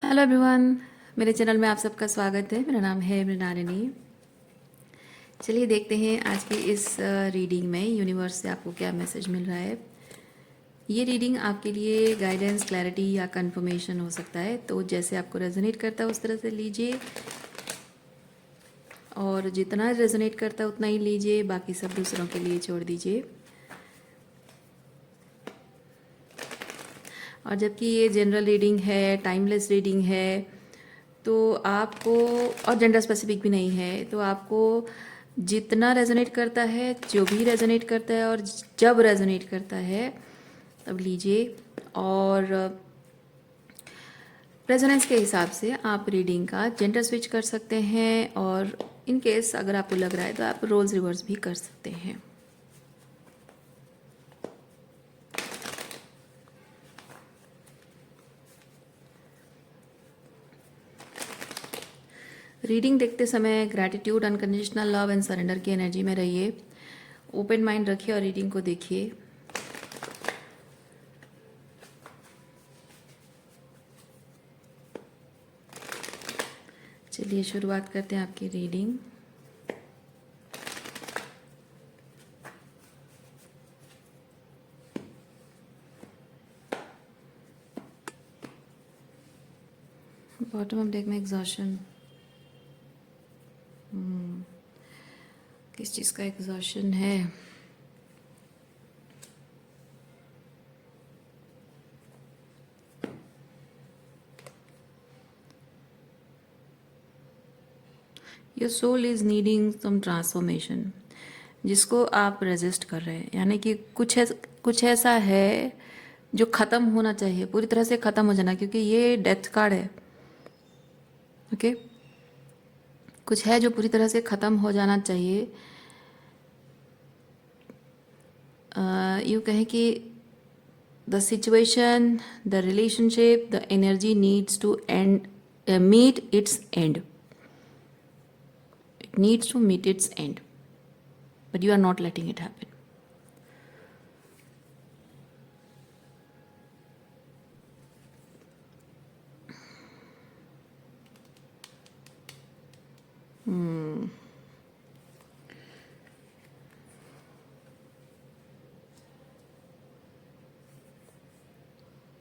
Hello everyone, मेरे channel में आप सबका स्वागत है। मेरा नाम है मृणालिनी। चलिए देखते हैं आज की इस रीडिंग में यूनिवर्स से आपको क्या मैसेज मिल रहा है। ये रीडिंग आपके लिए गाइडेंस, क्लैरिटी या कंफर्मेशन हो सकता है, तो जैसे आपको रेजोनेट करता है उस तरह से लीजिए, और जितना रेजोनेट करता है उतना ही लीजिए, बाकी सब दूसरों के लिए छोड़ दीजिए। और जबकि ये जनरल रीडिंग है, टाइमलेस रीडिंग है, तो आपको, और जेंडर स्पेसिफिक भी नहीं है, तो आपको जितना रेजोनेट करता है, जो भी रेजोनेट करता है और जब रेजोनेट करता है तब लीजिए। और रेजोनेंस के हिसाब से आप रीडिंग का जेंडर स्विच कर सकते हैं, और इन केस अगर आपको लग रहा है तो आप रोल्स रिवर्स भी कर सकते हैं। रीडिंग देखते समय gratitude, unconditional love and surrender की एनर्जी में रहिए। ओपन माइंड रखिए और रीडिंग को देखिए। चलिए शुरुआत करते हैं आपकी रीडिंग। बॉटम ऑफ डेक में एग्जॉशन। किस चीज़ का एग्जॉशन है? Your soul is needing some transformation, जिसको आप रेजिस्ट कर रहे हैं। यानी कि कुछ ऐसा है जो ख़त्म होना चाहिए, पूरी तरह से ख़त्म हो जाना, क्योंकि ये डेथ कार्ड है। ओके, कुछ है जो पूरी तरह से ख़त्म हो जाना चाहिए। यूँ कहें कि the situation, the relationship, the energy needs to end, meet its end. It needs to meet its end, but you are not letting it happen.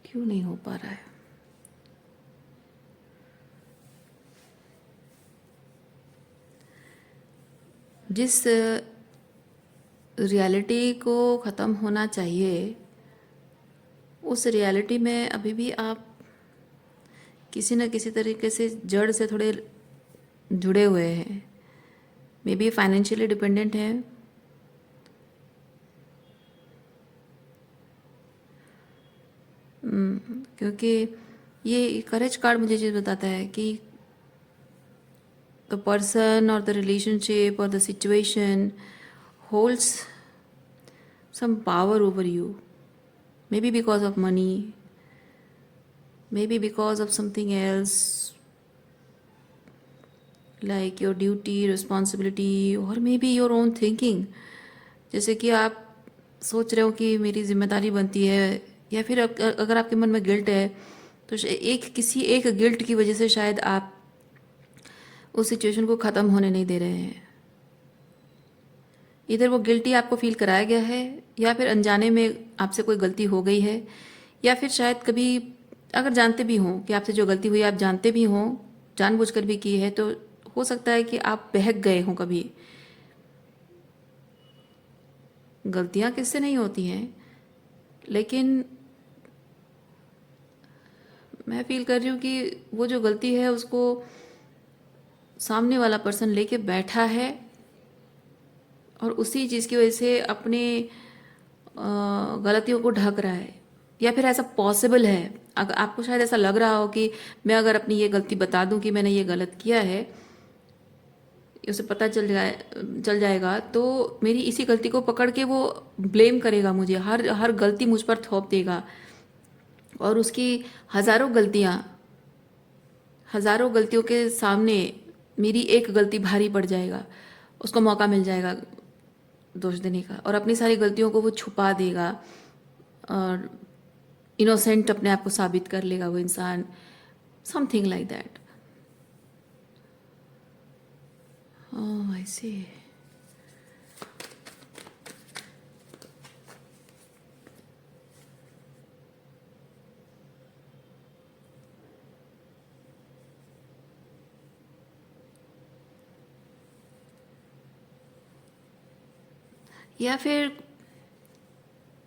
क्यों नहीं हो पा रहा है? जिस रियलिटी को ख़त्म होना चाहिए, उस रियलिटी में अभी भी आप किसी न किसी तरीके से जड़ से थोड़े जुड़े हुए हैं। मे बी फाइनेंशियली डिपेंडेंट हैं, क्योंकि ये करेज कार्ड मुझे चीज़ बताता है कि द पर्सन और द रिलेशनशिप और the situation holds some power over you, maybe because of money, maybe because of something else like your duty, responsibility, or maybe your own thinking। जैसे कि आप सोच रहे हो कि मेरी जिम्मेदारी बनती है, या फिर अगर आपके मन में गिल्ट है तो किसी एक गिल्ट की वजह से शायद आप उस सिचुएशन को ख़त्म होने नहीं दे रहे हैं। इधर वो गिल्टी आपको फील कराया गया है, या फिर अनजाने में आपसे कोई गलती हो गई है, या फिर शायद कभी अगर जानते भी हों कि आपसे जो गलती हुई आप जानते भी हों, जानबूझकर भी की है, तो हो सकता है कि आप बहक गए हों कभी। गलतियां किससे नहीं होती हैं, लेकिन मैं फील कर रही हूँ कि वो जो गलती है उसको सामने वाला पर्सन लेके बैठा है, और उसी चीज़ की वजह से अपने गलतियों को ढक रहा है। या फिर ऐसा पॉसिबल है, अगर आपको शायद ऐसा लग रहा हो कि मैं अगर अपनी ये गलती बता दूं कि मैंने ये गलत किया है, उसे पता चल जाएगा, तो मेरी इसी गलती को पकड़ के वो ब्लेम करेगा मुझे, हर गलती मुझ पर थोप देगा, और उसकी हज़ारों गलतियों के सामने मेरी एक गलती भारी पड़ जाएगा। उसको मौका मिल जाएगा दोष देने का, और अपनी सारी गलतियों को वो छुपा देगा, और इनोसेंट अपने आप को साबित कर लेगा वो इंसान। Something like that. Oh I see. या फिर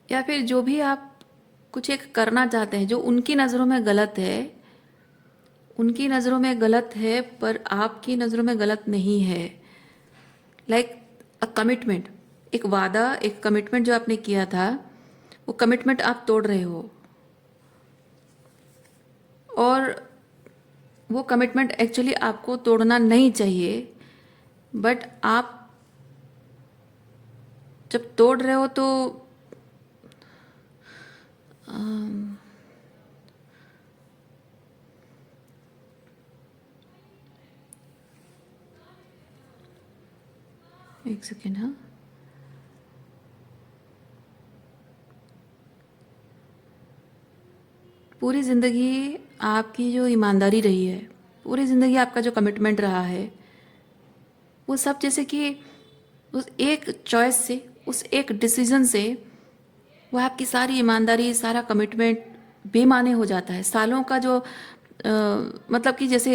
या फिर जो भी आप कुछ एक करना चाहते हैं जो उनकी नज़रों में गलत है, उनकी नज़रों में गलत है पर आपकी नज़रों में गलत नहीं है। लाइक अ कमिटमेंट, एक वादा, एक कमिटमेंट जो आपने किया था, वो कमिटमेंट आप तोड़ रहे हो। और वो कमिटमेंट एक्चुअली आपको तोड़ना नहीं चाहिए, बट आप जब तोड़ रहे हो तो एक सेकेंड। हाँ, पूरी ज़िंदगी आपकी जो ईमानदारी रही है, पूरी ज़िंदगी आपका जो कमिटमेंट रहा है, वो सब जैसे कि उस एक चॉइस से, उस एक डिसीजन से वो आपकी सारी ईमानदारी, सारा कमिटमेंट बेमाने हो जाता है। सालों का जो मतलब कि जैसे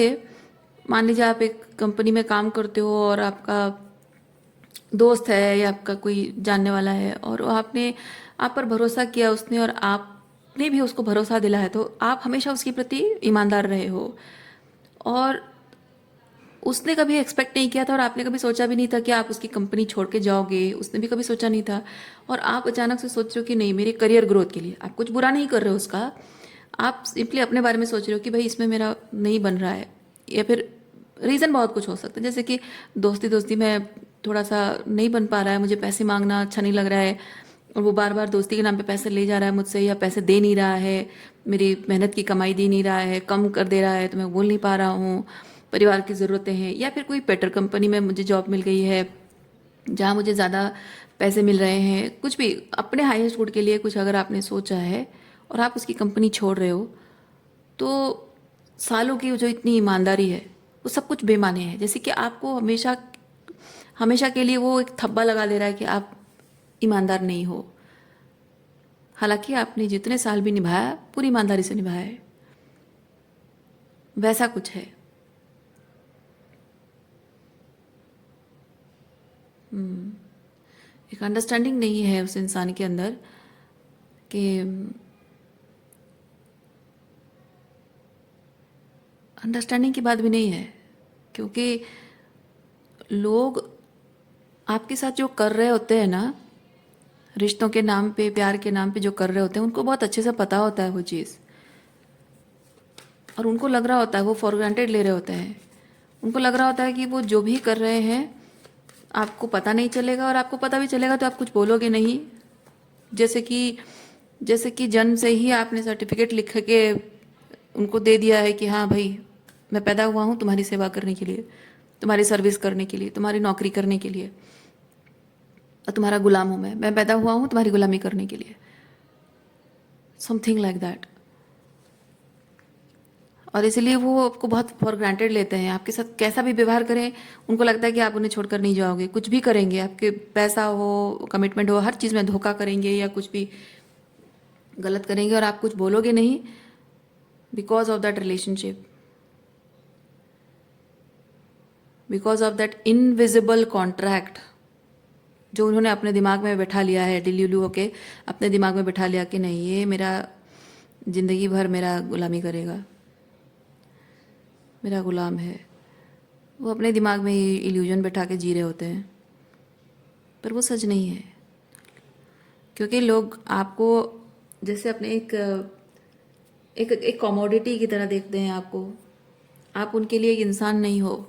मान लीजिए आप एक कंपनी में काम करते हो और आपका दोस्त है या आपका कोई जानने वाला है और वो आपने आप पर भरोसा किया उसने और आपने भी उसको भरोसा दिला है, तो आप हमेशा उसके प्रति ईमानदार रहे हो। और उसने कभी एक्सपेक्ट नहीं किया था और आपने कभी सोचा भी नहीं था कि आप उसकी कंपनी छोड़ के जाओगे, उसने भी कभी सोचा नहीं था। और आप अचानक से सोच रहे हो कि नहीं, मेरे करियर ग्रोथ के लिए, आप कुछ बुरा नहीं कर रहे हो उसका, आप सिंपली अपने बारे में सोच रहे हो कि भाई इसमें मेरा नहीं बन रहा है। या फिर रीज़न बहुत कुछ हो सकता है, जैसे कि दोस्ती दोस्ती में थोड़ा सा नहीं बन पा रहा है, मुझे पैसे मांगना अच्छा नहीं लग रहा है और वो बार बार दोस्ती के नाम पे पैसे ले जा रहा है मुझसे, या पैसे दे नहीं रहा है, मेरी मेहनत की कमाई दे नहीं रहा है, कम कर दे रहा है, तो मैं बोल नहीं पा रहा हूँ, परिवार की ज़रूरतें हैं, या फिर कोई बेटर कंपनी में मुझे जॉब मिल गई है जहाँ मुझे ज़्यादा पैसे मिल रहे हैं, कुछ भी अपने हाईएस्ट गुड के लिए कुछ अगर आपने सोचा है और आप उसकी कंपनी छोड़ रहे हो, तो सालों की जो इतनी ईमानदारी है वो सब कुछ बेमाने है। जैसे कि आपको हमेशा हमेशा के लिए वो एक थप्पा लगा दे रहा है कि आप ईमानदार नहीं हो, हालांकि आपने जितने साल भी निभाया पूरी ईमानदारी से निभाया है। वैसा कुछ है। एक अंडरस्टैंडिंग नहीं है उस इंसान के अंदर कि अंडरस्टैंडिंग की बात भी नहीं है, क्योंकि लोग आपके साथ जो कर रहे होते हैं ना, रिश्तों के नाम पे, प्यार के नाम पे जो कर रहे होते हैं, उनको बहुत अच्छे से पता होता है वो चीज़, और उनको लग रहा होता है, वो फॉर ग्रांटेड ले रहे होते हैं, उनको लग रहा होता है कि वो जो भी कर रहे हैं आपको पता नहीं चलेगा, और आपको पता भी चलेगा तो आप कुछ बोलोगे नहीं। जैसे कि जन्म से ही आपने सर्टिफिकेट लिख के उनको दे दिया है कि हाँ भाई, मैं पैदा हुआ हूँ तुम्हारी सेवा करने के लिए, तुम्हारी सर्विस करने के लिए, तुम्हारी नौकरी करने के लिए, और तुम्हारा गुलाम हूँ मैं पैदा हुआ हूँ तुम्हारी गुलामी करने के लिए, समथिंग लाइक दैट। और इसलिए वो आपको बहुत फॉर ग्रांटेड लेते हैं, आपके साथ कैसा भी व्यवहार करें उनको लगता है कि आप उन्हें छोड़कर नहीं जाओगे, कुछ भी करेंगे, आपके पैसा हो, कमिटमेंट हो, हर चीज़ में धोखा करेंगे या कुछ भी गलत करेंगे और आप कुछ बोलोगे नहीं, because of that relationship, because of that invisible contract जो उन्होंने अपने दिमाग में बैठा लिया है, डिल्यूलू होके अपने दिमाग में बैठा लिया कि नहीं, ये मेरा ज़िंदगी भर मेरा गुलामी करेगा, मेरा गुलाम है। वो अपने दिमाग में ही इल्यूजन बैठा के जी रहे होते हैं, पर वो सच नहीं है। क्योंकि लोग आपको जैसे अपने एक एक एक कमोडिटी की तरह देखते हैं आपको, आप उनके लिए एक इंसान नहीं हो,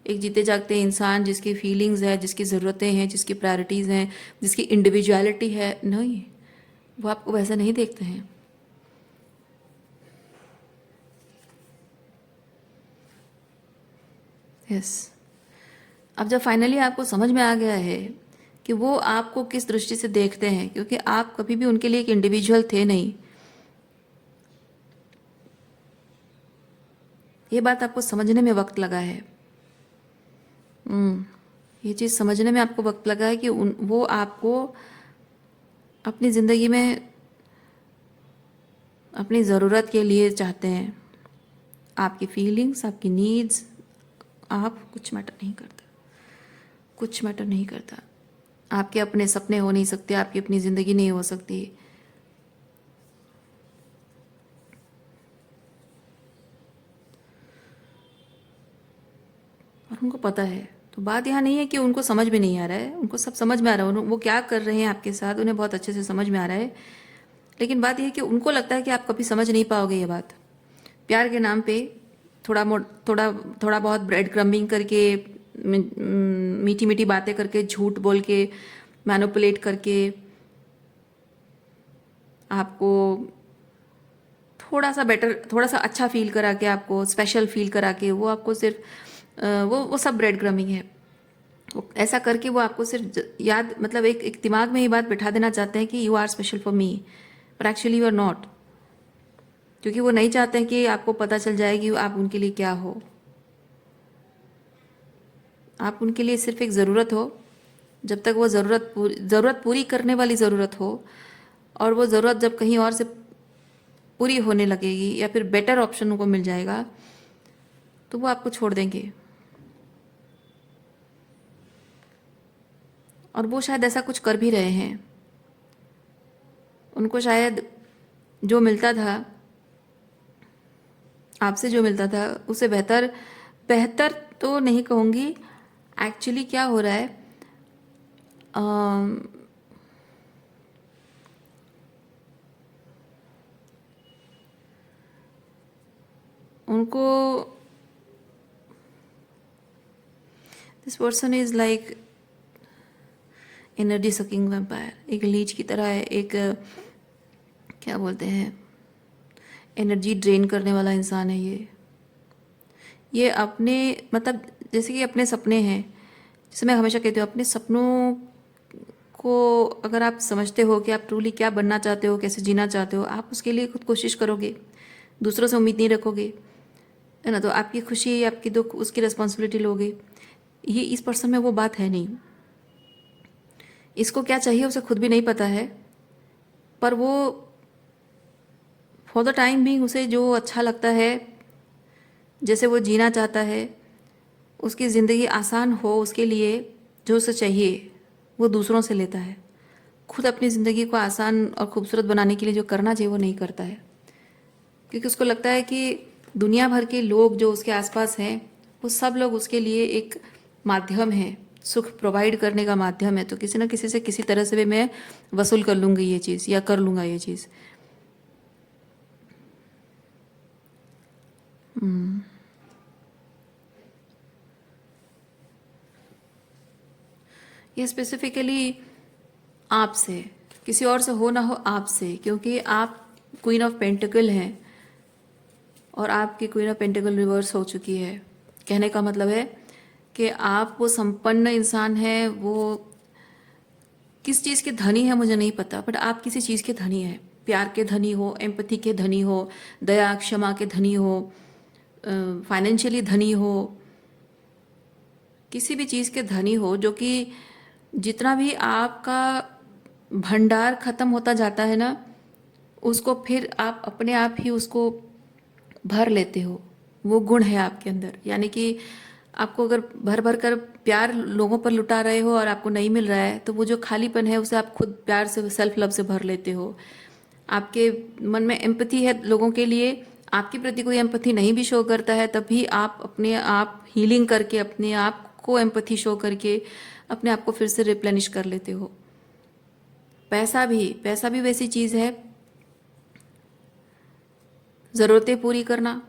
एक जीते जागते इंसान जिसकी फीलिंग्स है, जिसकी ज़रूरतें हैं, जिसकी प्रायोरिटीज़ हैं, जिसकी इंडिविजुअलिटी है, नहीं, वो आपको वैसा नहीं देखते हैं। यस। अब जब फाइनली आपको समझ में आ गया है कि वो आपको किस दृष्टि से देखते हैं, क्योंकि आप कभी भी उनके लिए एक इंडिविजुअल थे नहीं, ये बात आपको समझने में वक्त लगा है। ये चीज़ समझने में आपको वक्त लगा है कि वो आपको अपनी ज़िंदगी में अपनी ज़रूरत के लिए चाहते हैं। आपकी फीलिंग्स, आपकी नीड्स, आप कुछ मैटर नहीं करता, कुछ मैटर नहीं करता। आपके अपने सपने हो नहीं सकते, आपकी अपनी ज़िंदगी नहीं हो सकती। और उनको पता है। तो बात यहाँ नहीं है कि उनको समझ में नहीं आ रहा है, उनको सब समझ में आ रहा है। वो क्या कर रहे हैं आपके साथ उन्हें बहुत अच्छे से समझ में आ रहा है। लेकिन बात यह है कि उनको लगता है कि आप कभी समझ नहीं पाओगे ये बात। प्यार के नाम पे थोड़ा थोड़ा बहुत ब्रेड क्रम्बिंग करके, मीठी मीठी बातें करके, झूठ बोल के, मैनिपुलेट करके आपको थोड़ा सा अच्छा फील करा के, आपको स्पेशल फील करा के, वो आपको सिर्फ वो सब ब्रेड क्रम्बिंग है। ऐसा करके वो आपको सिर्फ याद, मतलब एक दिमाग में ये बात बिठा देना चाहते हैं कि you are special for me, पर एक्चुअली यू आर नॉट। क्योंकि वो नहीं चाहते हैं कि आपको पता चल जाए कि आप उनके लिए क्या हो। आप उनके लिए सिर्फ एक ज़रूरत हो। जब तक वो ज़रूरत पूरी करने वाली ज़रूरत हो, और वो ज़रूरत जब कहीं और से पूरी होने लगेगी या फिर बेटर ऑप्शन उनको मिल जाएगा, तो वो आपको छोड़ देंगे। और वो शायद ऐसा कुछ कर भी रहे हैं। उनको शायद जो मिलता था आपसे, जो मिलता था उससे बेहतर, बेहतर तो नहीं कहूँगी। एक्चुअली क्या हो रहा है, उनको this person is like energy sucking vampire, एक लीच की तरह है। एक क्या बोलते हैं, एनर्जी ड्रेन करने वाला इंसान है ये अपने, मतलब जैसे कि अपने सपने हैं, जैसे मैं हमेशा कहती हूँ, अपने सपनों को अगर आप समझते हो कि आप ट्रूली क्या बनना चाहते हो, कैसे जीना चाहते हो, आप उसके लिए खुद कोशिश करोगे, दूसरों से उम्मीद नहीं रखोगे, है ना। तो आपकी खुशी, आपकी दुख, उसकी रिस्पॉन्सिबिलिटी लोगे। ये इस पर्सन में वो बात है नहीं। इसको क्या चाहिए उसे खुद भी नहीं पता है, पर वो फॉर द टाइम भी उसे जो अच्छा लगता है, जैसे वो जीना चाहता है, उसकी ज़िंदगी आसान हो, उसके लिए जो उसे चाहिए वो दूसरों से लेता है। खुद अपनी ज़िंदगी को आसान और खूबसूरत बनाने के लिए जो करना चाहिए वो नहीं करता है, क्योंकि उसको लगता है कि दुनिया भर के लोग जो उसके आसपास हैं, वो सब लोग उसके लिए एक माध्यम है, सुख प्रोवाइड करने का माध्यम है। तो किसी न किसी से किसी तरह से भी मैं वसूल कर लूँगी ये चीज़, या कर लूँगा ये चीज़। ये स्पेसिफिकली आपसे, किसी और से हो ना हो, आपसे, क्योंकि आप क्वीन ऑफ पेंटिकल हैं और आपकी क्वीन ऑफ पेंटिकल रिवर्स हो चुकी है। कहने का मतलब है कि आप वो संपन्न इंसान हैं, वो किस चीज़ के धनी है मुझे नहीं पता, बट आप किसी चीज़ के धनी हैं। प्यार के धनी हो, एम्पैथी के धनी हो, दया क्षमा के धनी हो, फाइनेंशियली धनी हो, किसी भी चीज़ के धनी हो, जो कि जितना भी आपका भंडार खत्म होता जाता है ना, उसको फिर आप अपने आप ही उसको भर लेते हो। वो गुण है आपके अंदर। यानी कि आपको अगर भर भर कर प्यार लोगों पर लुटा रहे हो और आपको नहीं मिल रहा है, तो वो जो खालीपन है उसे आप खुद प्यार से, सेल्फ लव से भर लेते हो। आपके मन में एम्पैथी है लोगों के लिए, आपके प्रति कोई एम्पैथी नहीं भी शो करता है, तब भी आप अपने आप हीलिंग करके, अपने आप को एम्पैथी शो करके अपने आप को फिर से रिप्लेनिश कर लेते हो। पैसा भी वैसी चीज़ है, ज़रूरतें पूरी करना।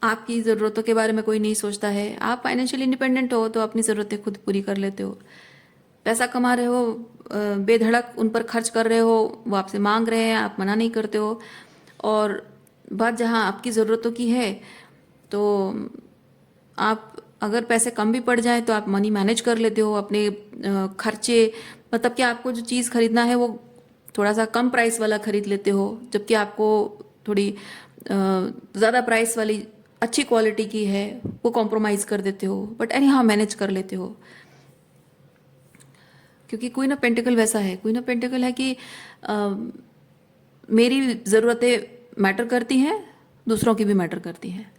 आपकी ज़रूरतों के बारे में कोई नहीं सोचता है। आप फाइनेंशियली इंडिपेंडेंट हो तो अपनी ज़रूरतें खुद पूरी कर लेते हो। पैसा कमा रहे हो, बेधड़क उन पर खर्च कर रहे हो, वो आपसे मांग रहे हैं, आप मना नहीं करते हो। और बात जहाँ आपकी ज़रूरतों की है, तो आप अगर पैसे कम भी पड़ जाए तो आप मनी मैनेज कर लेते हो, अपने खर्चे, मतलब कि आपको जो चीज़ खरीदना है वो थोड़ा सा कम प्राइस वाला खरीद लेते हो, जबकि आपको थोड़ी ज़्यादा प्राइस वाली अच्छी क्वालिटी की है वो कॉम्प्रोमाइज़ कर देते हो, बट एनी हाँ मैनेज कर लेते हो। क्योंकि क्वीन ऑफ पेंटिकल वैसा है, क्वीन ऑफ पेंटिकल है कि मेरी ज़रूरतें मैटर करती हैं, दूसरों की भी मैटर करती हैं।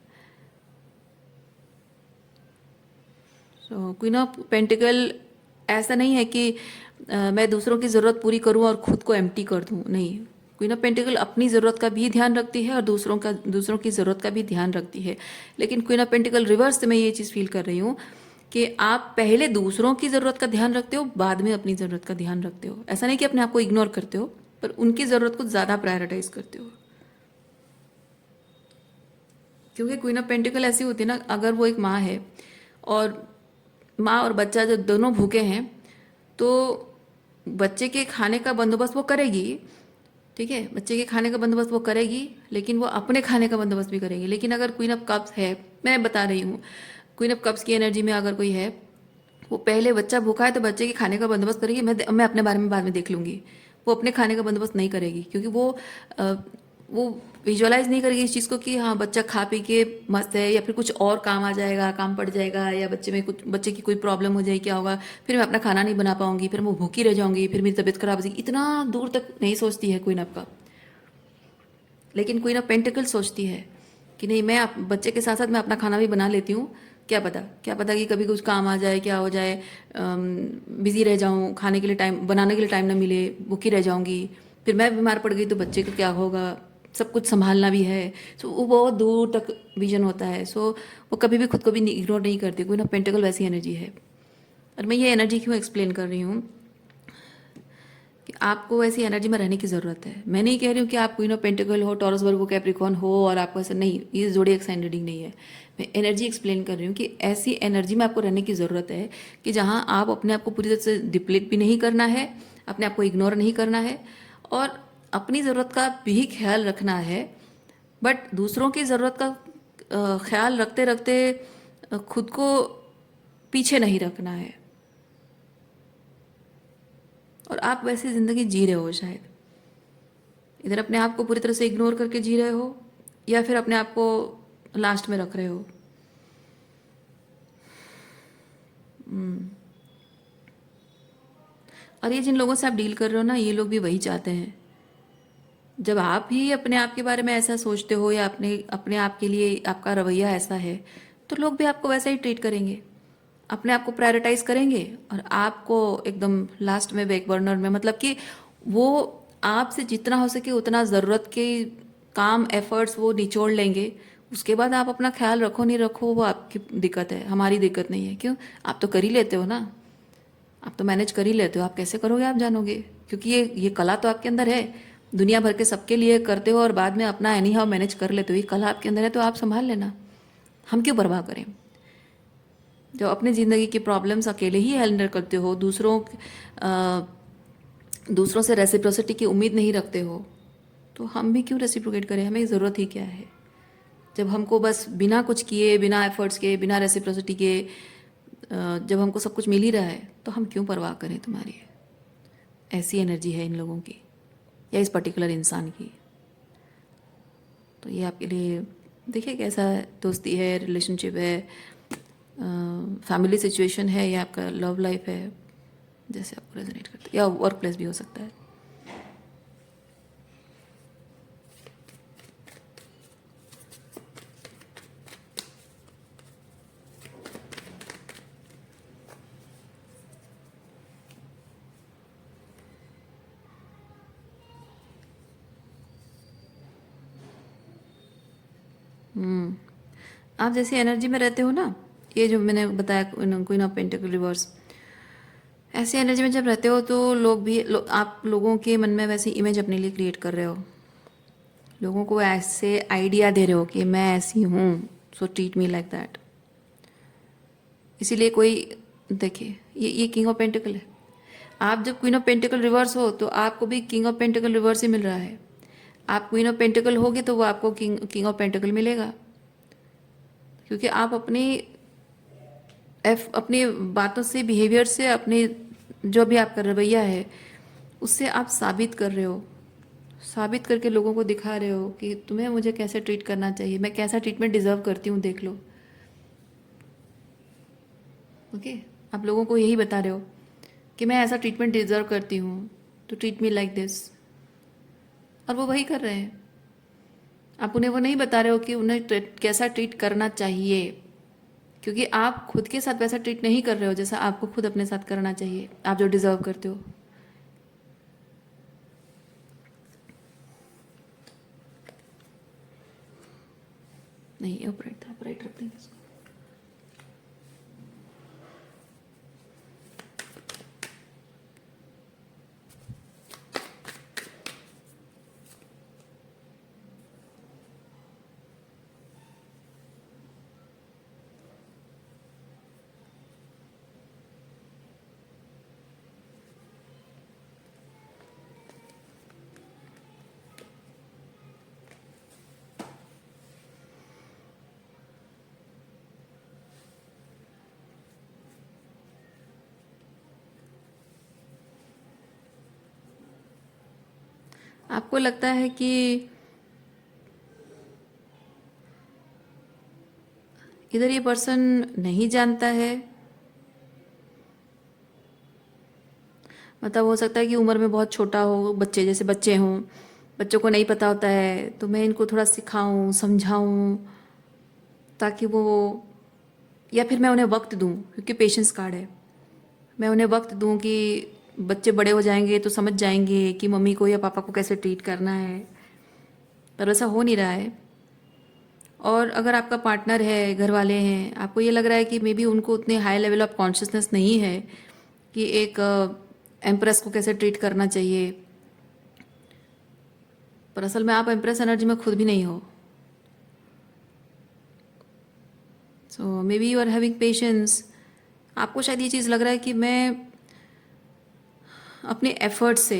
सो क्वीन ऑफ पेंटिकल ऐसा नहीं है कि मैं दूसरों की ज़रूरत पूरी करूं और खुद को एम्प्टी कर दूं, नहीं। क्वीन ऑफ पेंटिकल अपनी ज़रूरत का भी ध्यान रखती है और दूसरों की ज़रूरत का भी ध्यान रखती है। लेकिन क्वीन ऑफ पेंटिकल रिवर्स से मैं ये चीज़ फील कर रही हूँ कि आप पहले दूसरों की ज़रूरत का ध्यान रखते हो, बाद में अपनी ज़रूरत का ध्यान रखते हो। ऐसा नहीं कि अपने आप को इग्नोर करते हो, पर उनकी ज़रूरत को ज़्यादा प्रायोरिटाइज करते हो। क्योंकि क्वीन ऑफ पेंटिकल ऐसी होती है ना, अगर वो एक माँ है और माँ और बच्चा जब दोनों भूखे हैं तो बच्चे के खाने का बंदोबस्त वो करेगी, ठीक है, बच्चे के खाने का बंदोबस्त वो करेगी, लेकिन वो अपने खाने का बंदोबस्त भी करेगी। लेकिन अगर क्वीन ऑफ कप्स है, मैं बता रही हूँ, क्वीन ऑफ कप्स की एनर्जी में अगर कोई है, वो पहले बच्चा भूखा है तो बच्चे के खाने का बंदोबस्त करेगी, मैं अपने बारे में बाद में देख लूँगी। वो अपने खाने का बंदोबस्त नहीं करेगी, क्योंकि वो विजुअलाइज नहीं करेगी इस चीज़ को कि हाँ बच्चा खा पी के मस्त है, या फिर कुछ और काम आ जाएगा, काम पड़ जाएगा, या बच्चे की कोई प्रॉब्लम हो जाएगी, क्या होगा, फिर मैं अपना खाना नहीं बना पाऊंगी, फिर मैं भूखी रह जाऊंगी, फिर मेरी तबीयत खराब हो जाएगी। इतना दूर तक नहीं सोचती है क्वीन ऑफ कप। लेकिन क्वीन ऑफ पेंटिकल सोचती है कि नहीं, मैं बच्चे के साथ साथ मैं अपना खाना भी बना लेती हूँ। क्या पता कि कभी कुछ काम आ जाए, क्या हो जाए, बिजी रह जाऊँ, खाने के लिए टाइम, बनाने के लिए टाइम ना मिले, भूखी रह जाऊँगी, फिर मैं बीमार पड़ गई तो बच्चे का क्या होगा, सब कुछ संभालना भी है। सो वो बहुत दूर तक विजन होता है। सो वो कभी भी खुद को भी इग्नोर नहीं करती। क्वीन ऑफ पेंटिकल वैसी एनर्जी है। और मैं ये एनर्जी क्यों एक्सप्लेन कर रही हूँ कि आपको ऐसी एनर्जी में रहने की ज़रूरत है। मैं नहीं कह रही हूँ कि आप क्वीन ऑफ पेंटिकल हो, टॉरस वर्गो कैप्रिकॉर्न हो और आपको ऐसा नहीं, ये ज़ोडिएक साइन रीडिंग नहीं है। मैं एनर्जी एक्सप्लेन कर रही हूँ कि ऐसी एनर्जी में आपको रहने की ज़रूरत है कि जहाँ आप अपने आप को पूरी तरह से डिप्लीट भी नहीं करना है, अपने आप को इग्नोर नहीं करना है, और अपनी ज़रूरत का भी ख्याल रखना है, बट दूसरों की ज़रूरत का ख्याल रखते रखते खुद को पीछे नहीं रखना है। और आप वैसी ज़िंदगी जी रहे हो शायद, इधर अपने आप को पूरी तरह से इग्नोर करके जी रहे हो, या फिर अपने आप को लास्ट में रख रहे हो। और ये जिन लोगों से आप डील कर रहे हो ना, ये लोग भी वही चाहते हैं। जब आप ही अपने आप के बारे में ऐसा सोचते हो, या अपने अपने आप के लिए आपका रवैया ऐसा है, तो लोग भी आपको वैसा ही ट्रीट करेंगे, अपने आप को प्रायोरिटाइज करेंगे, और आपको एकदम लास्ट में बैक बर्नर में, मतलब कि वो आपसे जितना हो सके उतना ज़रूरत के काम, एफर्ट्स वो निचोड़ लेंगे। उसके बाद आप अपना ख्याल रखो नहीं रखो, वो आपकी दिक्कत है, हमारी दिक्कत नहीं है। क्यों? आप तो कर ही लेते हो ना, आप तो मैनेज कर ही लेते हो। आप कैसे करोगे आप जानोगे, क्योंकि ये कला तो आपके अंदर है। दुनिया भर के सबके लिए करते हो और बाद में अपना एनी हाउ मैनेज कर लेते हो। ये कला आपके अंदर है, तो आप संभाल लेना। हम क्यों परवाह करें? जब अपनी ज़िंदगी की प्रॉब्लम्स अकेले ही हैंडल करते हो, दूसरों से रेसिप्रोसिटी की उम्मीद नहीं रखते हो, तो हम भी क्यों रेसिप्रोकेट करें? हमें ज़रूरत ही क्या है? जब हमको बस बिना कुछ किए, बिना एफर्ट्स के, बिना रेसिप्रोसिटी के, जब हमको सब कुछ मिल ही रहा है, तो हम क्यों परवाह करें तुम्हारी? ऐसी एनर्जी है इन लोगों की, या इस पर्टिकुलर इंसान की। तो ये आपके लिए देखिए कैसा दोस्ती है, रिलेशनशिप है, फैमिली सिचुएशन है, या आपका लव लाइफ है, जैसे आपको रेजोनेट करता है, या वर्क प्लेस भी हो सकता है। आप जैसी एनर्जी में रहते हो ना, ये जो मैंने बताया क्वीन ऑफ पेंटिकल रिवर्स, ऐसी एनर्जी में जब रहते हो तो आप लोगों के मन में वैसी इमेज अपने लिए क्रिएट कर रहे हो। लोगों को ऐसे आइडिया दे रहे हो कि मैं ऐसी हूँ, so treat me like that. इसीलिए कोई, देखिए ये किंग ऑफ पेंटिकल है। आप जब क्वीन ऑफ पेंटिकल रिवर्स हो तो आपको भी किंग ऑफ पेंटिकल रिवर्स ही मिल रहा है। आप क्वीन ऑफ पेंटिकल होगे तो वो आपको किंग ऑफ पेंटिकल मिलेगा, क्योंकि आप अपनी बातों से, बिहेवियर से, अपने जो भी आपका रवैया है उससे आप साबित कर रहे हो साबित करके लोगों को दिखा रहे हो कि तुम्हें मुझे कैसे ट्रीट करना चाहिए, मैं कैसा ट्रीटमेंट डिज़र्व करती हूँ, देख लो। ओके, आप लोगों को यही बता रहे हो कि मैं ऐसा ट्रीटमेंट डिज़र्व करती हूँ, तो ट्रीट मी लाइक दिस। और वो वही कर रहे हैं। आप उन्हें वो नहीं बता रहे हो कि उन्हें कैसा ट्रीट करना चाहिए, क्योंकि आप खुद के साथ वैसा ट्रीट नहीं कर रहे हो जैसा आपको खुद अपने साथ करना चाहिए, आप जो डिज़र्व करते हो। नहीं, अपराइट था, अपराइट रख देंगे इसको। आपको लगता है कि इधर ये पर्सन नहीं जानता है, मतलब हो सकता है कि उम्र में बहुत छोटा हो, बच्चे जैसे बच्चे हों, बच्चों को नहीं पता होता है, तो मैं इनको थोड़ा सिखाऊं, समझाऊं, ताकि वो, या फिर मैं उन्हें वक्त दूं, क्योंकि पेशेंस कार्ड है, मैं उन्हें वक्त दूं कि बच्चे बड़े हो जाएंगे तो समझ जाएंगे कि मम्मी को या पापा को कैसे ट्रीट करना है, पर वैसा हो नहीं रहा है। और अगर आपका पार्टनर है, घर वाले हैं, आपको ये लग रहा है कि मे बी उनको उतने हाई लेवल ऑफ कॉन्शियसनेस नहीं है कि एक एम्प्रेस को कैसे ट्रीट करना चाहिए, पर असल में आप एम्प्रेस एनर्जी में खुद भी नहीं हो। So maybe you are having patience. आपको शायद ये चीज़ लग रहा है कि मैं अपने एफर्ट से,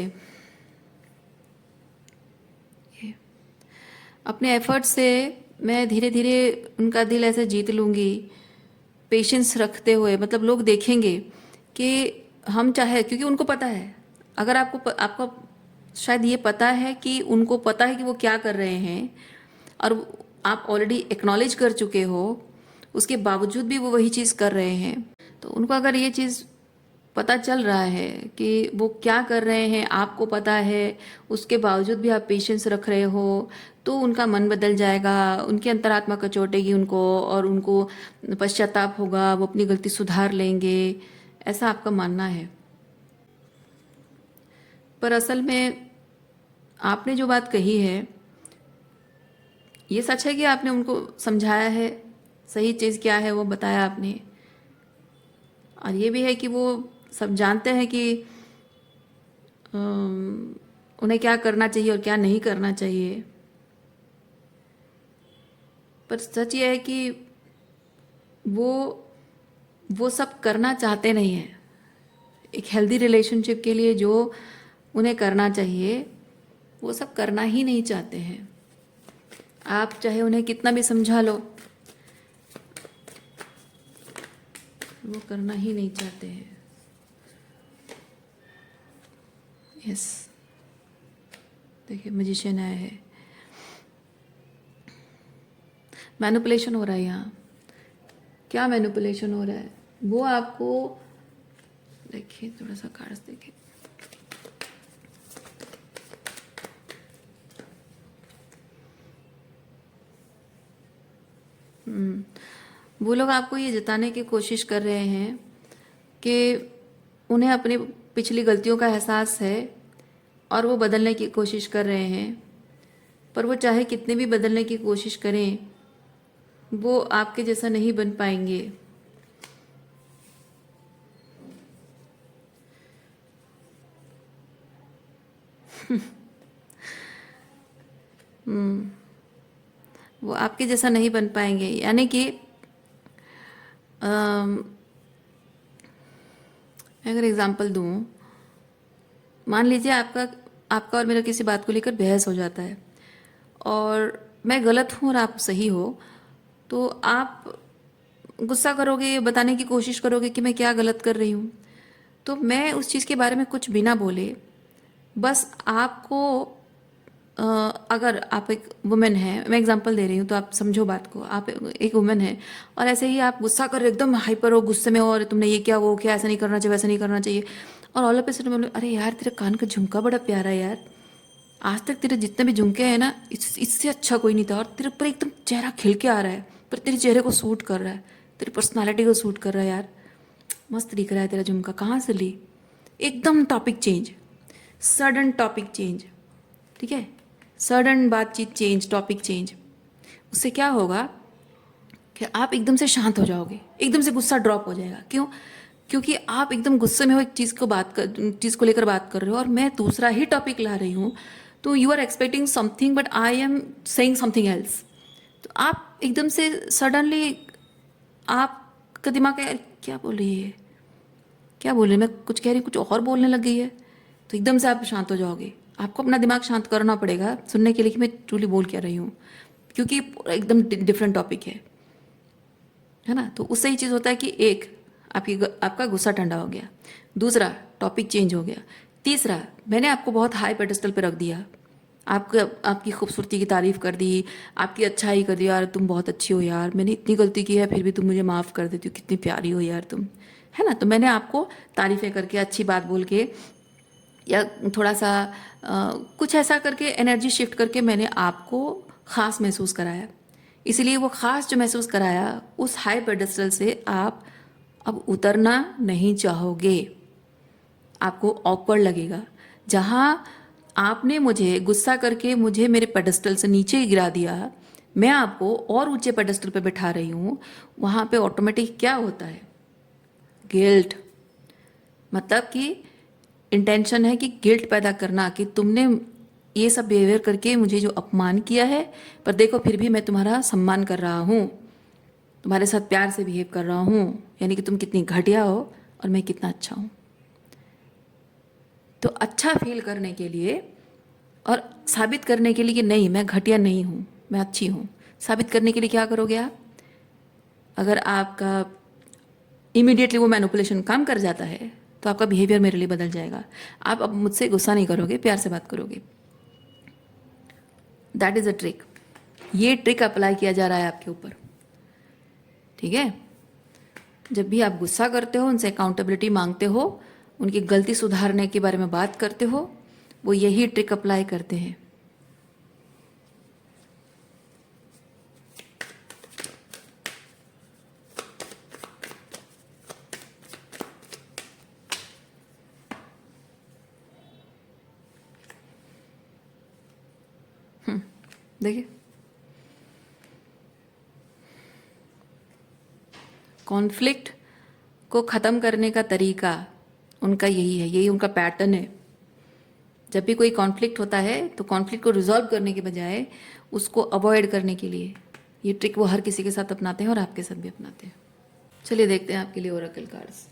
अपने एफर्ट से मैं धीरे धीरे उनका दिल ऐसे जीत लूँगी, पेशेंस रखते हुए। मतलब लोग देखेंगे कि हम चाहे, क्योंकि उनको पता है, अगर आपको शायद ये पता है कि उनको पता है कि वो क्या कर रहे हैं, और आप ऑलरेडी एक्नॉलेज कर चुके हो, उसके बावजूद भी वो वही चीज़ कर रहे हैं। तो उनको अगर ये चीज़ पता चल रहा है कि वो क्या कर रहे हैं, आपको पता है, उसके बावजूद भी आप पेशेंस रख रहे हो, तो उनका मन बदल जाएगा, उनकी अंतरात्मा कचोटेगी उनको, और उनको पश्चाताप होगा, वो अपनी गलती सुधार लेंगे, ऐसा आपका मानना है। पर असल में आपने जो बात कही है, ये सच है कि आपने उनको समझाया है, सही चीज़ क्या है वो बताया आपने, और ये भी है कि वो सब जानते हैं कि उन्हें क्या करना चाहिए और क्या नहीं करना चाहिए। पर सच ये है कि वो वो सब करना चाहते नहीं हैं। एक हेल्दी रिलेशनशिप के लिए जो उन्हें करना चाहिए, वो सब करना ही नहीं चाहते हैं। आप चाहे उन्हें कितना भी समझा लो, वो करना ही नहीं चाहते हैं। यस, देखिए मैजिशियन आया है, मैनिपुलेशन हो रहा है यहाँ। क्या मैनिपुलेशन हो रहा है? वो आपको, देखिए थोड़ा सा कार्ड्स देखिए, वो लोग आपको ये जताने की कोशिश कर रहे हैं कि उन्हें अपनी पिछली गलतियों का एहसास है, और वो बदलने की कोशिश कर रहे हैं। पर वो चाहे कितने भी बदलने की कोशिश करें, वो आपके जैसा नहीं बन पाएंगे। वो आपके जैसा नहीं बन पाएंगे, यानी कि अगर एग्जांपल दूं, मान लीजिए आपका आपका और मेरा किसी बात को लेकर बहस हो जाता है, और मैं गलत हूँ और आप सही हो, तो आप गुस्सा करोगे, बताने की कोशिश करोगे कि मैं क्या गलत कर रही हूँ। तो मैं उस चीज़ के बारे में कुछ बिना बोले, बस आपको अगर आप एक वुमेन है, मैं एग्जांपल दे रही हूँ तो आप समझो बात को, आप एक वुमेन है और ऐसे ही आप गुस्सा कर रहे हो, एकदम हाइपर हो, गुस्से में हो, और तुमने ये क्या वो क्या, ऐसा नहीं करना चाहिए वैसा नहीं करना चाहिए, और ऑल ऑफ ए सडन बोले अरे यार तेरे कान का झुमका बड़ा प्यारा है यार, आज तक तेरे जितने भी झुमके हैं ना इससे अच्छा कोई नहीं था, और तेरे ऊपर एकदम चेहरा खिल के आ रहा है, पर तेरे चेहरे को सूट कर रहा है, तेरी पर्सनालिटी को सूट कर रहा है यार, मस्त दिख रहा है तेरा झुमका, कहाँ से ली? एकदम topic change, sudden topic change, ठीक है, सडन बातचीत चेंज, टॉपिक चेंज। उससे क्या होगा कि आप एकदम से शांत हो जाओगे, एकदम से गुस्सा ड्रॉप हो जाएगा। क्यों? क्योंकि आप एकदम गुस्से में हो, एक चीज़ को लेकर बात कर रहे हो और मैं दूसरा ही टॉपिक ला रही हूँ, तो you are expecting something but I am saying something else. तो आप एकदम से सडनली आपका दिमाग है क्या बोल रही है, क्या बोल रही है, मैं कुछ कह रही हूँ कुछ और बोलने लग गई है, तो एकदम से आप शांत हो जाओगे। आपको अपना दिमाग शांत करना पड़ेगा सुनने के लिए कि मैं ट्रूली बोल क्या रही हूँ, क्योंकि एकदम डिफरेंट टॉपिक है ना। तो उससे ही चीज़ होता है कि एक आपका गुस्सा ठंडा हो गया, दूसरा टॉपिक चेंज हो गया, तीसरा मैंने आपको बहुत हाई पेडेस्टल पे रख दिया, आपकी खूबसूरती की तारीफ़ कर दी, आपकी अच्छाई कर दी, यार तुम बहुत अच्छी हो यार, मैंने इतनी गलती की है फिर भी तुम मुझे माफ़ कर देती हो, कितनी प्यारी हो यार तुम, है ना। तो मैंने आपको तारीफ़ें करके, अच्छी बात बोल के, या थोड़ा सा कुछ ऐसा करके एनर्जी शिफ्ट करके मैंने आपको ख़ास महसूस कराया। इसलिए वो ख़ास जो महसूस कराया, उस हाई पेडेस्टल से आप अब उतरना नहीं चाहोगे, आपको ऑकवर्ड लगेगा। जहाँ आपने मुझे गुस्सा करके मुझे मेरे पेडेस्टल से नीचे गिरा दिया, मैं आपको और ऊंचे पेडेस्टल पे बैठा रही हूँ, वहाँ पे ऑटोमेटिक क्या होता है, गिल्ट। मतलब कि इंटेंशन है कि गिल्ट पैदा करना कि तुमने ये सब बिहेवियर करके मुझे जो अपमान किया है, पर देखो फिर भी मैं तुम्हारा सम्मान कर रहा हूँ, तुम्हारे साथ प्यार से बिहेव कर रहा हूँ, यानी कि तुम कितनी घटिया हो और मैं कितना अच्छा हूँ। तो अच्छा फील करने के लिए और साबित करने के लिए कि नहीं मैं घटिया नहीं हूँ, मैं अच्छी हूँ, साबित करने के लिए क्या करोगे आप? अगर आपका इमीडिएटली वो मैनिपुलेशन काम कर जाता है तो आपका बिहेवियर मेरे लिए बदल जाएगा। आप अब मुझसे गुस्सा नहीं करोगे, प्यार से बात करोगे। That is a trick. ये ट्रिक अप्लाई किया जा रहा है आपके ऊपर, ठीक है। जब भी आप गुस्सा करते हो, उनसे अकाउंटेबिलिटी मांगते हो, उनकी गलती सुधारने के बारे में बात करते हो, वो यही ट्रिक अप्लाई करते हैं। देखिए, कॉन्फ्लिक्ट को ख़त्म करने का तरीका उनका यही है, यही उनका पैटर्न है। जब भी कोई कॉन्फ्लिक्ट होता है तो कॉन्फ्लिक्ट को रिजॉल्व करने के बजाय उसको अवॉइड करने के लिए ये ट्रिक वो हर किसी के साथ अपनाते हैं और आपके साथ भी अपनाते हैं। चलिए देखते हैं आपके लिए ओरेकल कार्ड्स।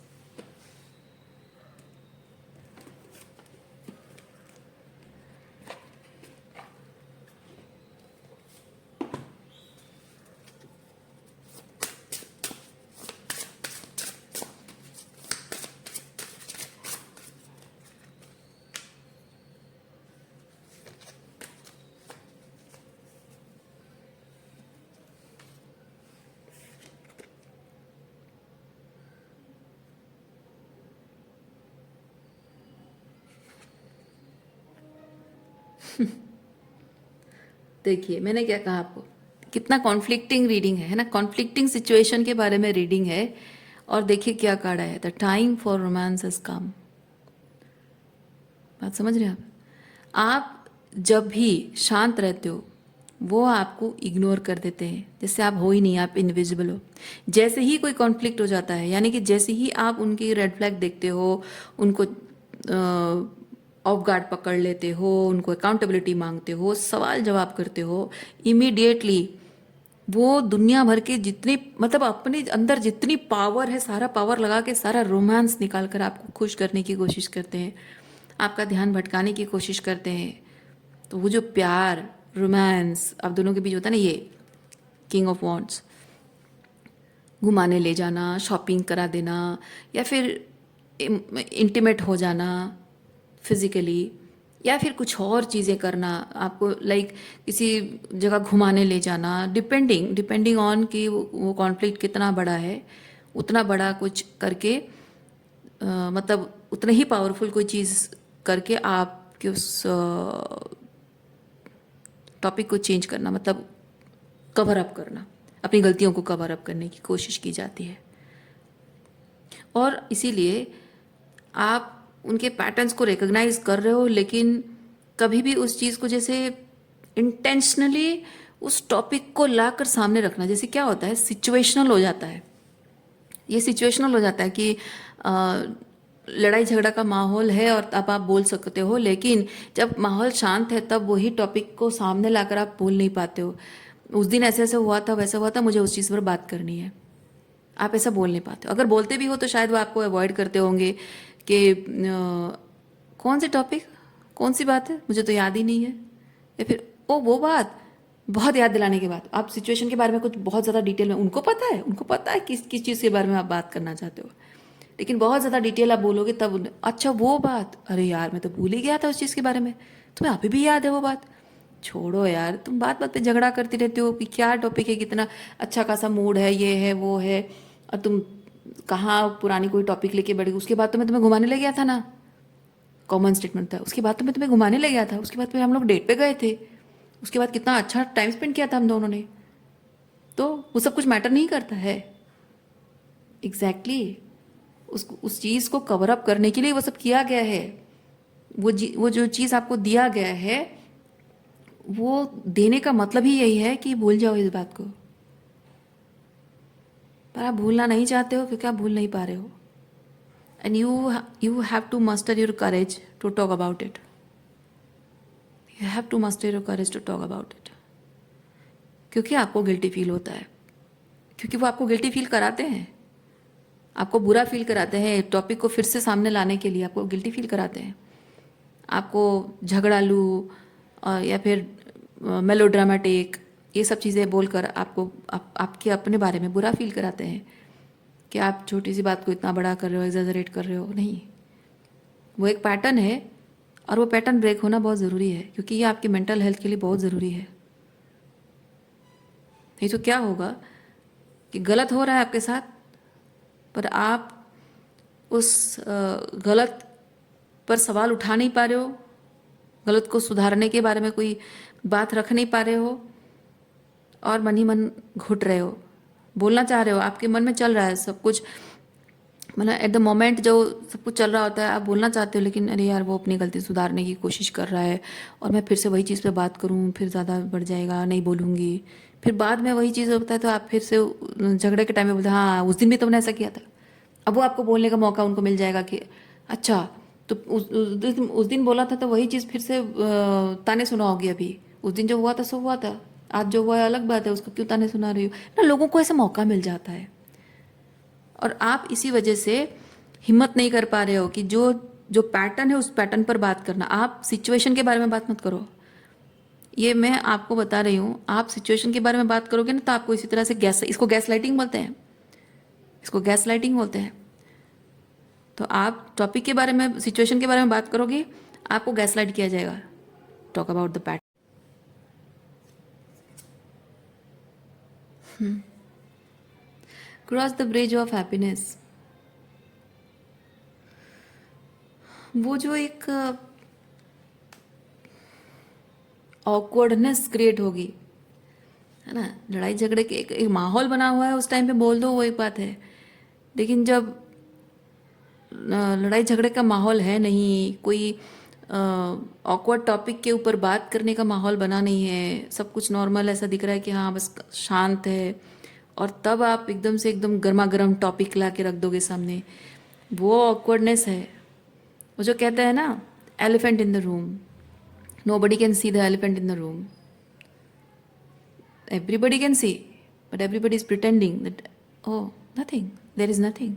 देखिए मैंने क्या कहा आपको, कितना कॉन्फ्लिक्टिंग रीडिंग है ना, कॉन्फ्लिक्टिंग सिचुएशन के बारे में रीडिंग है। और देखिए क्या कार्ड आया, the time for romance has come. बात समझ रहे हैं आप जब भी शांत रहते हो वो आपको इग्नोर कर देते हैं, जैसे आप हो ही नहीं, आप इनविजिबल हो। जैसे ही कोई कॉन्फ्लिक्ट हो जाता है, यानी कि जैसे ही आप उनकी रेड फ्लैग देखते हो, उनको ऑफ गार्ड पकड़ लेते हो, उनको अकाउंटेबिलिटी मांगते हो, सवाल जवाब करते हो, इमीडिएटली वो दुनिया भर के जितनी, मतलब अपने अंदर जितनी पावर है सारा पावर लगा के सारा रोमांस निकाल कर आपको खुश करने की कोशिश करते हैं, आपका ध्यान भटकाने की कोशिश करते हैं। तो वो जो प्यार रोमांस आप दोनों के बीच होता है ना, ये किंग ऑफ वॉन्ड्स, घुमाने ले जाना, शॉपिंग करा देना, या फिर इंटीमेट हो जाना फिजिकली, या फिर कुछ और चीज़ें करना, आपको लाइक किसी जगह घुमाने ले जाना, डिपेंडिंग डिपेंडिंग ऑन कि वो कॉन्फ्लिक्ट कितना बड़ा है, उतना बड़ा कुछ करके मतलब उतना ही पावरफुल कोई चीज़ करके आपके उस टॉपिक को चेंज करना, मतलब कवर अप करना, अपनी गलतियों को कवर अप करने की कोशिश की जाती है। और इसीलिए आप उनके पैटर्न्स को रिकॉग्नाइज कर रहे हो, लेकिन कभी भी उस चीज़ को जैसे इंटेंशनली उस टॉपिक को लाकर सामने रखना, जैसे क्या होता है, सिचुएशनल हो जाता है। ये सिचुएशनल हो जाता है कि लड़ाई झगड़ा का माहौल है और अब आप बोल सकते हो, लेकिन जब माहौल शांत है तब वही टॉपिक को सामने लाकर आप बोल नहीं पाते हो। उस दिन ऐसे ऐसे हुआ था, वैसा हुआ था, मुझे उस चीज़ पर बात करनी है। आप ऐसा बोल नहीं पाते हो। अगर बोलते भी हो तो शायद वो आपको अवॉइड करते होंगे कि कौन सी टॉपिक, कौन सी बात है, मुझे तो याद ही नहीं है, या फिर ओ वो बात, बहुत याद दिलाने के बाद आप सिचुएशन के बारे में कुछ बहुत ज़्यादा डिटेल में, उनको पता है किस किस चीज़ के बारे में आप बात करना चाहते हो, लेकिन बहुत ज़्यादा डिटेल आप बोलोगे तब अच्छा वो बात, अरे यार मैं तो भूल ही गया था उस चीज़ के बारे में, तुम्हें अभी भी याद है वो बात। छोड़ो यार, तुम बात बात पे झगड़ा करती रहती हो कि क्या टॉपिक है, कितना अच्छा खासा मूड है, ये है वो है, और तुम कहाँ पुरानी कोई टॉपिक लेके बैठ गई। उसके बाद तो मैं तुम्हें घुमाने ले गया था ना, कॉमन स्टेटमेंट था, उसके बाद तो मैं तुम्हें घुमाने ले गया था, उसके बाद फिर हम लोग डेट पे गए थे, उसके बाद कितना अच्छा टाइम स्पेंड किया था हम दोनों ने, तो वो सब कुछ मैटर नहीं करता है। एग्जैक्टली उस चीज़ को कवर अप करने के लिए वो सब किया गया है। वो जो चीज़ आपको दिया गया है, वो देने का मतलब ही यही है कि भूल जाओ इस बात को, पर आप भूलना नहीं चाहते हो क्योंकि आप भूल नहीं पा रहे हो। And you have to muster your courage to talk about it, you have to muster your courage to talk about it, क्योंकि आपको गिल्टी फील होता है, क्योंकि वो आपको गिल्टी फील कराते हैं, आपको बुरा फील कराते हैं, टॉपिक को फिर से सामने लाने के लिए आपको गिल्टी फील कराते हैं, आपको झगड़ालू या फिर मेलोड्रामेटिक ये सब चीज़ें बोलकर आपको आपके अपने बारे में बुरा फील कराते हैं कि आप छोटी सी बात को इतना बड़ा कर रहे हो, एग्जैजरेट कर रहे हो। नहीं, वो एक पैटर्न है और वो पैटर्न ब्रेक होना बहुत ज़रूरी है, क्योंकि ये आपकी मेंटल हेल्थ के लिए बहुत ज़रूरी है। नहीं तो क्या होगा कि गलत हो रहा है आपके साथ, पर आप उस गलत पर सवाल उठा नहीं पा रहे हो, गलत को सुधारने के बारे में कोई बात रख नहीं पा रहे हो, और मन ही मन घुट रहे हो, बोलना चाह रहे हो, आपके मन में चल रहा है सब कुछ, मतलब एट द मोमेंट जो सब कुछ चल रहा होता है आप बोलना चाहते हो, लेकिन अरे यार वो अपनी गलती सुधारने की कोशिश कर रहा है और मैं फिर से वही चीज़ पे बात करूँ फिर ज़्यादा बढ़ जाएगा, नहीं बोलूँगी, फिर बाद में वही चीज़ होता है तो आप फिर से झगड़े के टाइम में बोलते हैं हाँ उस दिन भी तुमने ऐसा किया था। अब वो आपको बोलने का मौका उनको मिल जाएगा कि अच्छा तो उस दिन बोला था तो वही चीज़ फिर से ताने सुना होगी, अभी उस दिन जो हुआ था सो हुआ था, आज जो हुआ है अलग बात है, उसको क्यों ताने सुना रही हो ना। लोगों को ऐसा मौका मिल जाता है और आप इसी वजह से हिम्मत नहीं कर पा रहे हो कि जो जो पैटर्न है उस पैटर्न पर बात करना। आप सिचुएशन के बारे में बात मत करो, ये मैं आपको बता रही हूँ। आप सिचुएशन के बारे में बात करोगे ना तो आपको इसी तरह से इसको गैस लाइटिंग बोलते हैं, इसको गैस लाइटिंग बोलते हैं। तो आप टॉपिक के बारे में, सिचुएशन के बारे में बात करोगे, आपको गैस लाइट किया जाएगा। Talk about the pattern. Cross the bridge of happiness, वो जो एक ऑकवर्डनेस क्रिएट होगी, है ना, लड़ाई झगड़े के एक माहौल बना हुआ है, उस टाइम पे बोल दो वो एक बात है, लेकिन जब लड़ाई झगड़े का माहौल है नहीं, कोई ऑकवर्ड टॉपिक के ऊपर बात करने का माहौल बना नहीं है, सब कुछ नॉर्मल ऐसा दिख रहा है कि हाँ बस शांत है, और तब आप एकदम से एकदम गर्मा गर्म टॉपिक ला के रख दोगे सामने, वो ऑकवर्डनेस है। वो जो कहते हैं ना, elephant in the room, nobody can see the elephant in the room, everybody can see but everybody is pretending that oh nothing, there is nothing,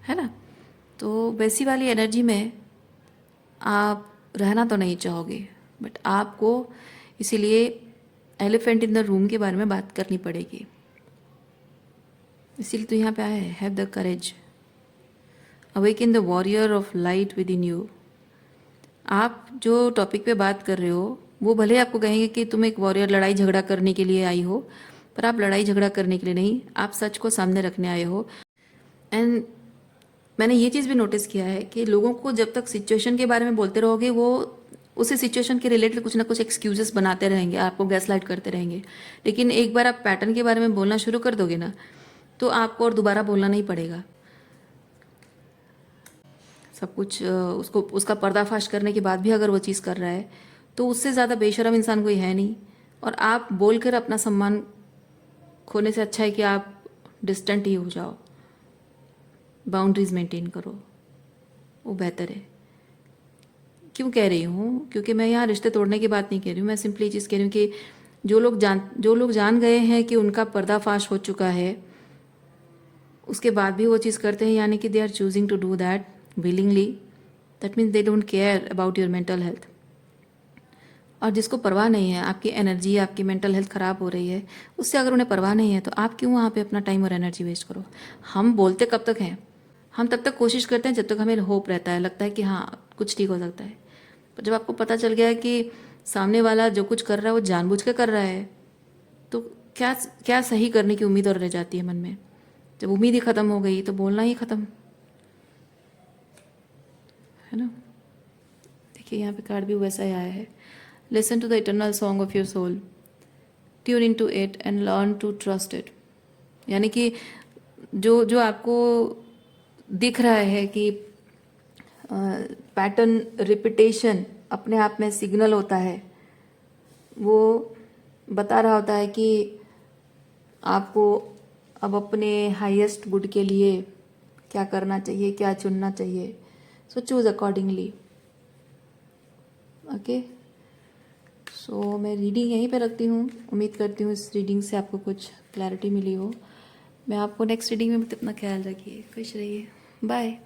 है ना। तो वैसी वाली एनर्जी में आप रहना तो नहीं चाहोगे, बट आपको इसीलिए एलिफेंट इन द रूम के बारे में बात करनी पड़ेगी। इसीलिए तो यहाँ पे आया है, have the courage, awaken the warrior of light with in you. आप जो टॉपिक पे बात कर रहे हो वो भले आपको कहेंगे कि तुम एक वॉरियर लड़ाई झगड़ा करने के लिए आई हो, पर आप लड़ाई झगड़ा करने के लिए नहीं, आप सच को सामने रखने आए हो। एंड मैंने ये चीज़ भी नोटिस किया है कि लोगों को जब तक सिचुएशन के बारे में बोलते रहोगे वो उसी सिचुएशन के रिलेटेड कुछ ना कुछ एक्सक्यूजेस बनाते रहेंगे, आपको गैसलाइट करते रहेंगे। लेकिन एक बार आप पैटर्न के बारे में बोलना शुरू कर दोगे ना, तो आपको और दोबारा बोलना नहीं पड़ेगा। सब कुछ उसको उसका पर्दाफाश करने के बाद भी अगर वो चीज़ कर रहा है तो उससे ज़्यादा बेशरम इंसान कोई है नहीं। और आप बोलकर अपना सम्मान खोने से अच्छा है कि आप डिस्टेंट ही हो जाओ, बाउंड्रीज मेंटेन करो, वो बेहतर है। क्यों कह रही हूँ? क्योंकि मैं यहाँ रिश्ते तोड़ने की बात नहीं कह रही हूँ, मैं सिंपली ये चीज़ कह रही हूँ कि जो लोग जान गए हैं कि उनका पर्दाफाश हो चुका है, उसके बाद भी वो चीज़ करते हैं, यानी कि they are choosing to do that willingly, that means they don't care about your mental health. और जिसको परवाह नहीं है, आपकी एनर्जी, आपकी मेंटल हेल्थ ख़राब हो रही है, उससे अगर उन्हें परवाह नहीं है तो आप क्यों वहाँ पे अपना टाइम और एनर्जी वेस्ट करो। हम बोलते कब तक हैं? हम तब तक कोशिश करते हैं जब तक हमें होप रहता है, लगता है कि हाँ कुछ ठीक हो सकता है। पर जब आपको पता चल गया है कि सामने वाला जो कुछ कर रहा है वो जानबूझ के कर रहा है, तो क्या क्या सही करने की उम्मीद और रह जाती है मन में। जब उम्मीद ही ख़त्म हो गई तो बोलना ही ख़त्म है ना। देखिए यहाँ पे कार्ड भी वैसा ही आया है, listen to the eternal song of your soul, tune in to it and learn to trust it. यानी कि जो जो आपको दिख रहा है कि पैटर्न रिपीटेशन अपने आप में सिग्नल होता है, वो बता रहा होता है कि आपको अब अपने हाईएस्ट गुड के लिए क्या करना चाहिए, क्या चुनना चाहिए। So choose accordingly. ओके, सो मैं रीडिंग यहीं पे रखती हूँ। उम्मीद करती हूँ इस रीडिंग से आपको कुछ क्लैरिटी मिली हो। मैं आपको नेक्स्ट रीडिंग में भी अपना ख्याल रखिए, खुश रहिए, बाय।